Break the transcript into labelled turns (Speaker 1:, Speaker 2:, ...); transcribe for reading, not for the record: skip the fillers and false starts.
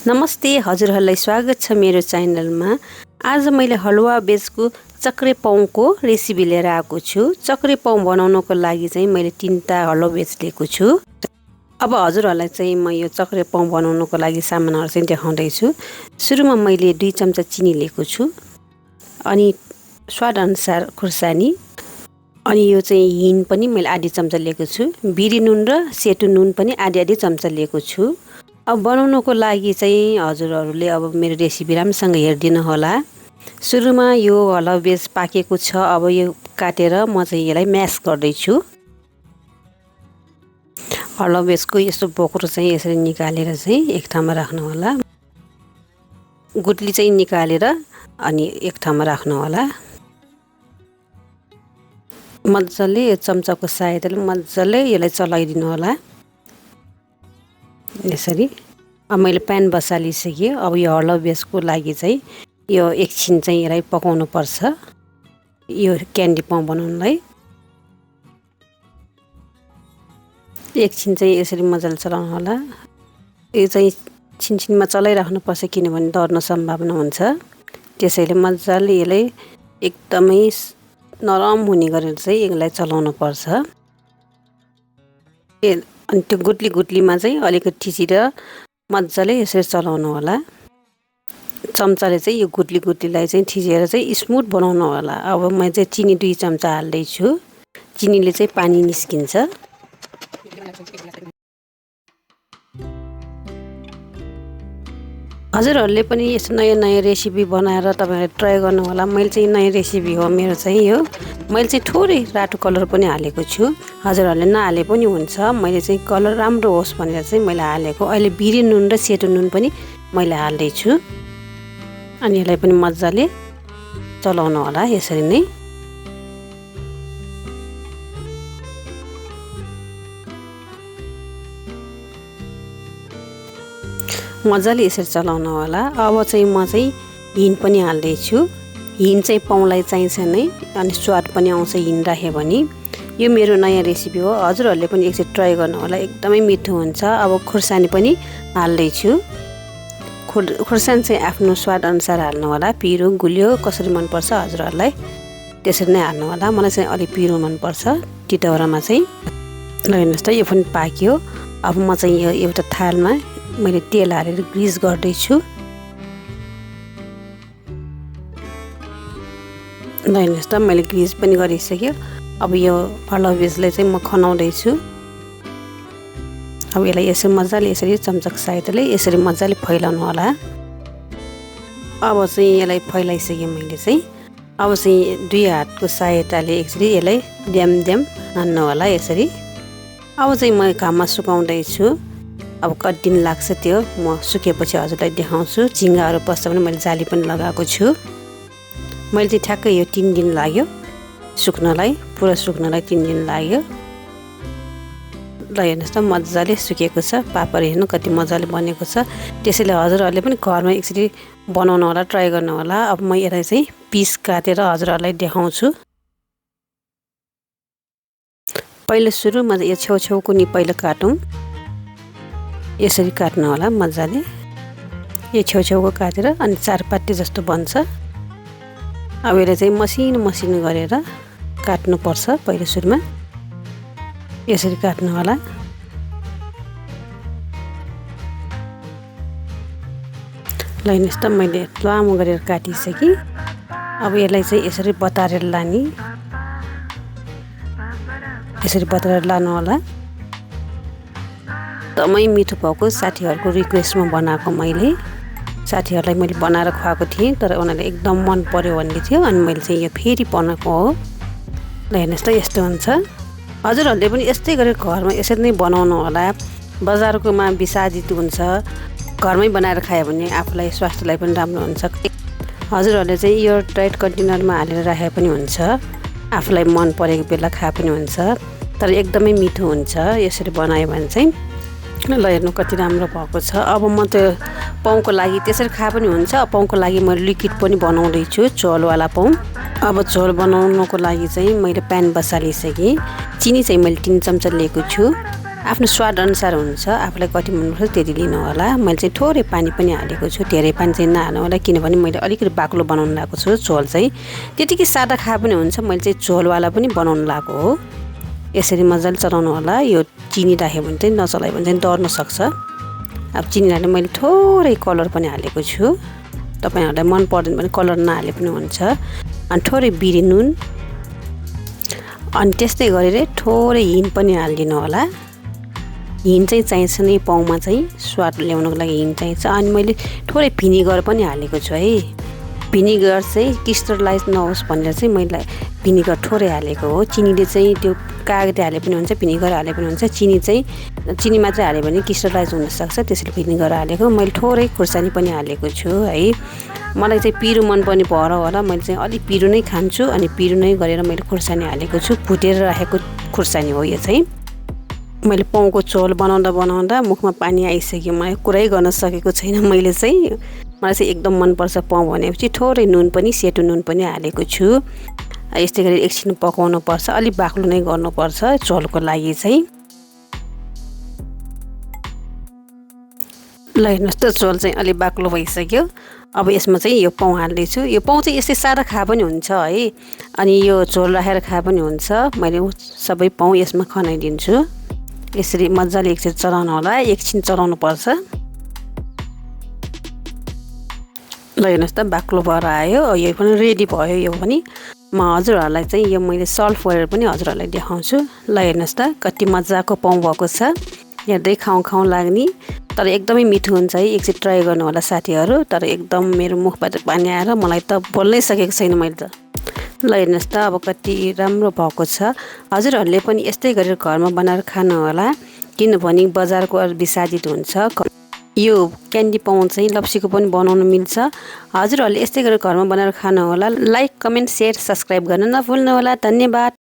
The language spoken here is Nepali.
Speaker 1: नमस्ते, हजुरहरूलाई स्वागत छ मेरो च्यानलमा। आज मैले हलुवा बेजको चक्रे पाउको रेसिपी लिएर आएको छु। चक्रे पाउ बनाउनको लागि चाहिँ मैले 3टा हलुवा बेज लिएको छु। अब हजुरहरूलाई चाहिँ म यो चक्रे पाउ बनाउनको लागि सामानहरू चाहिँ देखाउँदै छु। सुरुमा मैले 2 चम्चा चिनी लिएको छु, अनि स्वाद अनुसार खुर्सानी, अनि यो चाहिँ हिङ पनि मैले आधी चम्चा लिएको छु। बिरी नुन र सेतो नुन पनि आधी चम्चा लिएको छु। अब बनाउनको लागि चाहिँ हजुरहरूले अब मेरो रेसिपी राम्रोसँग हेरिदिनु होला। सुरुमा यो हलुवा बेज पाकेको छ। अब यो काटेर म चाहिँ यसलाई म्यास गर्दै छु। हलुवा बेजको यस्तो बोक्रो चाहिँ यसरी निकालेर चाहिँ एक ठाउँमा राख्नु होला। गुटली चाहिँ निकालेर अनि एक ठाउँमा राख्नु होला। मजाले यो चम्चाको सहायताले मजाले यसलाई चलाइदिनु होला। यसरी अब मैले प्यान बसालिसकेँ। अब यो हलुवा बेजको लागि चाहिँ यो एकछिन चाहिँ यसलाई पकाउनु पर्छ, यो क्यान्डी पाउ बनाउनलाई। एकछिन चाहिँ यसरी मजाले चलाउनु होला। यो चाहिँ छिनछिनमा चलाइराख्नु पर्छ, किनभने डढ्न सम्भावना हुन्छ। त्यसैले मजाले यसलाई एकदमै नरम हुने गरेर चाहिँ यसलाई चलाउनु पर्छ। अनि त्यो गुटलीमा चाहिँ अलिकति थिचेर मजाले यसरी चलाउनु होला। चम्चाले चाहिँ यो गुटलीलाई चाहिँ थिचेर चाहिँ स्मुथ बनाउनु होला। अब म चाहिँ चिनी 2 चम्चा हाल्दै छु। चिनीले चाहिँ पानी निस्किन्छ। हजुरहरूले पनि यस्तो नयाँ रेसिपी बनाएर तपाईहरुले ट्राई गर्नु होला। मैले चाहिँ नयाँ रेसिपी हो मेरो चाहिँ यो। मैले चाहिँ थोरै रातो कलर पनि हालेको छु। हजुरहरूले नहाले पनि हुन्छ। मैले चाहिँ कलर राम्रो होस् भनेर चाहिँ मैले हालेको। अहिले बिरी नुन र सेतो नुन पनि मैले हाल्दै छु। अनि यसलाई पनि मजाले चलाउनु होला यसरी नै। मजाले यसरी चलाउनु होला। अब चाहिँ म चाहिँ हिङ पनि हाल्दै छु। हिङ चाहिँ पाउलाई चाहिन्छ नै, अनि स्वाद पनि आउँछ हिङ राख्यो भने। यो मेरो नयाँ रेसिपी हो। हजुरहरूले पनि एकचोटि ट्राई गर्नु होला, एकदमै मिठो हुन्छ। अब खुर्सानी पनि हाल्दै छु। खुर्सानी चाहिँ आफ्नो स्वाद अनुसार हाल्नु होला। पिरो गुलियो कसरी मन पर्छ हजुरहरूलाई त्यसरी नै हाल्नु होला। मलाई चाहिँ अलि पिरो मन पर्छ टिटौरामा चाहिँ। ल हेर्नुहोस् त, यो पनि पाक्यो। अब म चाहिँ यो एउटा थालमा मैले तेल हालेर ग्रिस गर्दै छु। ल हेर्नुहोस् त, मैले ग्रिस पनि गरिसक्यो। अब यो हलुवा बेजलाई चाहिँ म खनाउँदै छु। अब यसलाई यसरी मजाले यसरी चम्चाको सहायताले यसरी मजाले फैलाउनु होला। अब चाहिँ यसलाई फैलाइसकेँ मैले चाहिँ। अब चाहिँ 2 हातको सहायताले यसरी यसलाई ड्याम हान्नु होला यसरी। अब चाहिँ म घाममा सुकाउँदै छु। अब कति दिन लाग्छ त्यो म सुकेपछि हजुरलाई देखाउँछु। झिङ्गाहरू बस्छ भने मैले जाली पनि लगाएको छु। मैले चाहिँ ठ्याक्कै यो 3 दिन लाग्यो सुक्नलाई, पुरा सुक्नलाई 3 दिन लाग्यो। ल हेर्नुहोस् त, मजाले सुकेको छ। पापड हेर्नु कति मजाले बनेको छ। त्यसैले हजुरहरूले पनि घरमा यसरी बनाउनु होला, ट्राई गर्नु होला। अब म यसलाई चाहिँ पिस काटेर हजुरहरूलाई देखाउँछु। पहिलो सुरुमा यो छेउछेउको नि पहिलो काटौँ। यसरी काट्नु होला मजाले। यो छेउछेउको काटेर अनि 4 पाटी जस्तो बन्छ। अब यसलाई चाहिँ मसिनो गरेर काट्नुपर्छ। पहिलो सुरुमा यसरी काट्नु होला। ल हेर्नुहोस् त, मैले लामो गरेर काटिसकेँ। अब यसलाई चाहिँ यसरी बतारेर लाने, यसरी बतारेर लानु होला। एकदमै मिठो भएको साथीहरूको रिक्वेस्टमा बनाएको मैले। साथीहरूलाई मैले बनाएर खुवाएको थिएँ, तर उनीहरूले एकदम मन पर्यो भन्दै थियो। अनि मैले चाहिँ यो फेरि बनाएको हो। ल हेर्नुहोस् त, यस्तो हुन्छ। हजुरहरूले पनि यस्तै गरेर घरमा यसरी नै बनाउनु होला। बजारकोमा विषादित हुन्छ। घरमै बनाएर खायो भने आफूलाई स्वास्थ्यलाई पनि राम्रो हुन्छ। हजुरहरूले चाहिँ यो टाइट कन्टेनरमा हालेर राखे पनि हुन्छ। आफूलाई मन परेको बेला खाए पनि हुन्छ। तर एकदमै मिठो हुन्छ यसरी बनायो भने चाहिँ। ल हेर्नु कति राम्रो भएको छ। अब म त्यो पाउको लागि त्यसरी खाए पनि हुन्छ। पाउको लागि मैले लिक्विड पनि बनाउँदै छु, झोलवाला पाउ। अब झोल बनाउनको लागि चाहिँ मैले प्यान बसालिसकेँ। चिनी चाहिँ मैले 3 चम्चा लिएको छु। आफ्नो स्वाद अनुसार हुन्छ आफूलाई कति मनपर्छ त्यति लिनु होला मैले चाहिँ थोरै पानी पनि हालेको छु धेरै पानी चाहिँ नहाल्नु होला किनभने मैले अलिकति बाक्लो बनाउन लागेको छु झोल चाहिँ त्यतिकै सादा खा पनि हुन्छ मैले चाहिँ झोलवाला पनि बनाउन लागेको हो यसरी मजाले चलाउनु होला यो चिनी राख्यो भने चाहिँ नचलायो भने चाहिँ डर्न सक्छ अब चिनी हाल्ने मैले थोरै कलर पनि हालेको छु तपाईहरुलाई मन पर्दैन भने कलर नहाले पनि हुन्छ अनि थोरै बिरी नुन अनि त्यस्तै गरेर थोरै हिङ पनि हाल्दिनु होला हिङ चाहिँ चाहिन्छ नि पाउमा चाहिँ स्वाद ल्याउनको लागि हिङ चाहिन्छ अनि मैले थोरै भिनेगर पनि हालेको छु है भिनेगर चाहिँ क्रिस्टलाइज नहोस् भनेर चाहिँ मैले भिनेगर थोरै हालेको हो चिनीले चाहिँ त्यो कागती हाले पनि हुन्छ भिनेगर हाले पनि हुन्छ चिनी मात्रै हाल्यो भने क्रिस्टलाइज हुन सक्छ त्यसैले भिनेगर हालेको मैले थोरै खुर्सानी पनि हालेको छु है मलाई चाहिँ पिरो मन पनि भएर होला मैले चाहिँ अलि पिरो नै खान्छु अनि पिरो नै गरेर मैले खुर्सानी हालेको छु भुटेर राखेको खुर्सानी हो यो चाहिँ मैले पाउको झोल बनाउँदा मुखमा पानी आइसक्यो मलाई कुरै गर्न सकेको छैन मैले चाहिँ मलाई चाहिँ एकदम मन पर्छ पाउ भनेपछि थोरै नुन पनि सेतो नुन पनि हालेको छु यस्तै गरी एकछिन पकाउनु पर्छ अलि बाक्लो नै गर्नुपर्छ झोलको लागि चाहिँ ल हेर्नुस् त झोल चाहिँ अलि बाक्लो भइसक्यो अब यसमा चाहिँ यो पाउ हाल्दै छु यो पाउ चाहिँ यसै सादा खा पनि हुन्छ है अनि यो झोल राखेर खा पनि हुन्छ मैले सबै पाउ यसमा खनाइदिन्छु यसरी मजाले एकछिन चलाउनु होला एकछिन चलाउनु पर्छ ल हेर्नुस् त बाक्लो भएर आयो यो पनि रेडी भयो यो पनि म हजुरहरुलाई चाहिँ यो मैले सल्ट गरेर पनि हजुरहरुलाई देखाउँछु ल हेर्नुस् त कति मजाको पाउ भएको छ हेर्दै खाउँ लाग्ने तर एकदमै मिठो हुन्छ है एकचोटि ट्राई गर्नु होला साथीहरु तर एकदम मेरो मुखबाट पानी आएर मलाई त बोल्नै सकेको छैन मैले त ल हेर्नुस् त अब कति राम्रो भएको छ हजुरहरुले पनि यस्तै गरेर घरमा बनाएर खानु होला किनभने बजारको बिसादित हुन्छ यो क्यान्डी पाउ चाहिँ लप्सीको पनि बनाउन मिल्छ हजुरहरुले यस्तै गरेर घरमा बनाएर खानु होला लाइक कमेन्ट शेयर सब्स्क्राइब गर्न नभुल्नु होला धन्यवाद